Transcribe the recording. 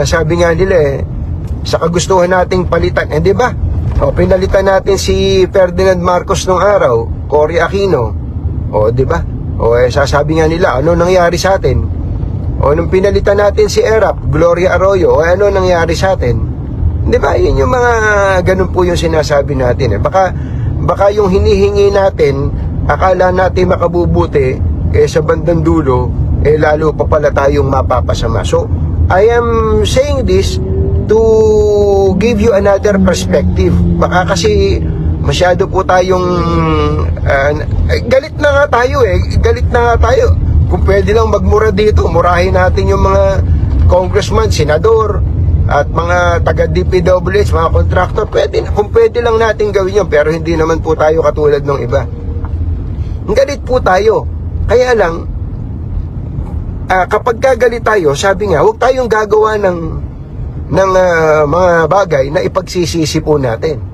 sabi nga nila sa kagustuhan nating palitan, di ba? O, pinalitan natin si Ferdinand Marcos nung araw, Cory Aquino. O, di ba? O, sasabi nga nila, ano nangyari sa atin? O, nung pinalitan natin si Erap, Gloria Arroyo, ano nangyari sa atin? Di ba? Yun yung mga ganun po yung sinasabi natin. Baka yung hinihingi natin, akala natin makabubuti, sa bandang dulo, lalo pa pala tayong mapapasama. So, I am saying this to give you another perspective. Baka kasi masyado po tayong galit na nga tayo galit na nga tayo. Kung pwede lang magmura dito, murahin natin yung mga congressman, senador at mga taga DPWH, mga contractor. Kung pwede lang natin gawin yun, pero hindi naman po tayo katulad ng iba. Galit po tayo. Kaya lang kapag gagalit tayo, sabi nga, huwag tayong gagawa ng mga bagay na ipagsisisi po natin.